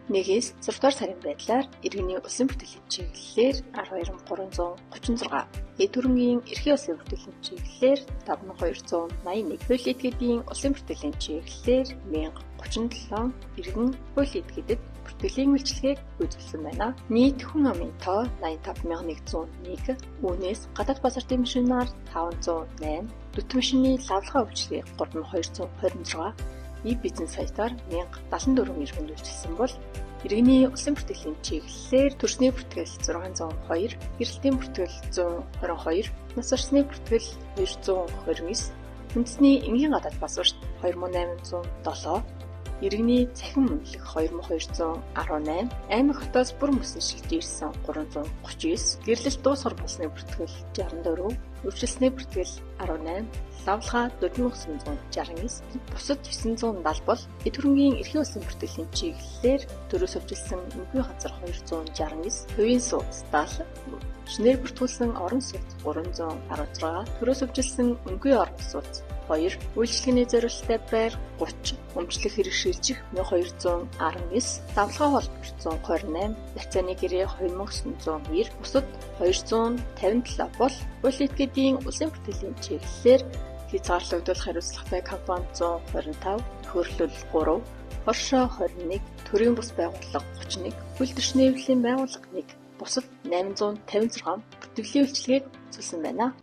1-ээс 6 дугаар сарын байдлаар иргэний улсын бүртгэлийн чиглэлээр 12,336, эд хөрөнгийн эрхийн улсын бүртгэлийн чиглэлээр 5,281, хууль этгээдийн улсын бүртгэлийн чиглэлээр 1,037 иргэн хууль этгээдэд бүртгэлийн үйлчилгээг үзүүлсэн байна. Нийт хүн амын тоо 85,101, үүнээс гадаад паспортын машинаар 508, дүрм машины лавлгаа үйлчилгээ 3,226, бизнес сайтаар 1,074 иргэнд үйлчилсэн бол иргэний улсын бүртгэлийн чиглэлээр төрсний бүртгэл 602, гэрэлтийн бүртгэл 122, нас барсны бүртгэл 229, үндэсний энгийн гадаад паспорт 2807, иргэний цахим үнэлэх 2218, аймаг хотоос бүр мөсөн шилжиж ирсэн 339, гэрлэлт дуусгар болсны бүртгэл 64, өвчлөлтний бүртгэл 18, лавлгаа 4969, бусад 970 бол эд хөрөнгийн эрхийн улсын бүртгэлийн чиглэлээр төрөөс өвчлсөн үнгүй газар 269, хувийн сууц 70, шинээр бүртгүүлсэн орон сууц 316, төрөөс өвчлсөн үнгүй орон сууц 2, үйлчлэгээний зориулалттай байр 30, өмчлөх хэрэг шилжих 1219, давлгаа бол 128, барьцааны гэрээ 2902, бусад 257 бол хууль этгээдийн улсын бүртгэлийн чиглэлээр хязгаарлагдвал хариуцлагатай компани 125, нөхөрлөл 3, оршоо 21, төрийн бус байгууллага 31, үйлдвэрчний хэвлэлийн байгууллага 1, бусад 856 бүртгэлийн үйлчилгээг үзүүлсэн байна.